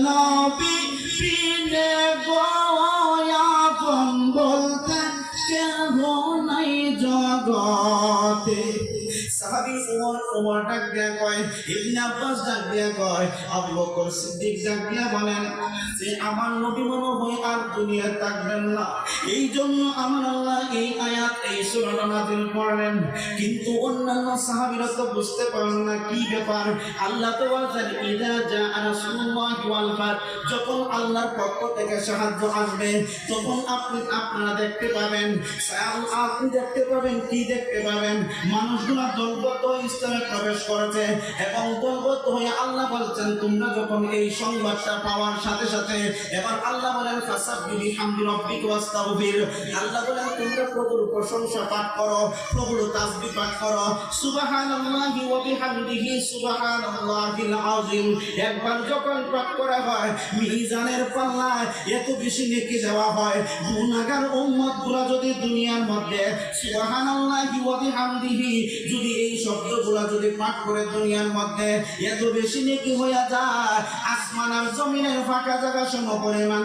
নবী বিনে গোয়াপন বলতে কেহ নাই জগতে। সাহাবী ওমর ডাক দিয়া কয়, ইবনে আব্বাস ডাক দিয়া কয়, আবু বকর সিদ্দিক ডাক দিয়া বলেন যে আমার নবী মনে হয় আর দুনিয়া থাকবেন না, এই জন্য আমার আল্লাহ এই আয়াত এই সূরাটা নাযিল করলেন। কিন্তু অন্যান্য সাহাবীরা তো বুঝতে পারেন না কি ব্যাপার। আল্লাহ তো বলেন ইযা জাআ রাসূলুল্লাহি ওয়াল ফাত, যখন আল্লাহর পক্ষ থেকে সাহায্য আসবে তখন আপনারা দেখতে পাবেন, আপনি দেখতে পাবেন কি দেখতে পাবেন, মানুষগুলা দলবদ্ধ ইসলামে প্রবেশ করেছে এবং দলবদ্ধ হয়ে আল্লাহ বলছেন তোমরা যখন এই সংবাদটা পাওয়ার সাথে সাথে এবার আল্লাহ বলেন ফাসাব্বিহ বিহামদি রাব্বিকা ওয়াস্তাগফির, আল্লাহ বলেন তোমরা প্রভুর প্রশংসা পাঠ করো, প্রভুর তাসবিহ পাঠ করো, সুবহানাল্লাহি ওয়া বিহামদিহি সুবহানাল্লাহিল আযীম। একবার যখন পাঠ করা হয় মিজানের পাল্লায় এত বেশি নেকি দেওয়া হয়। গুনাহগার উম্মতগুলো যদি দুনিয়ার মধ্যে সুবহানাল্লাহি ওয়া বিহামদিহি যদি এই শব্দগুলো যদি পাঠ করে দুনিয়ার মধ্যে এত বেশি নেকি হয়ে যায় আসমান আর জমিনের ফাঁকা জায়গা সমপরিমাণ।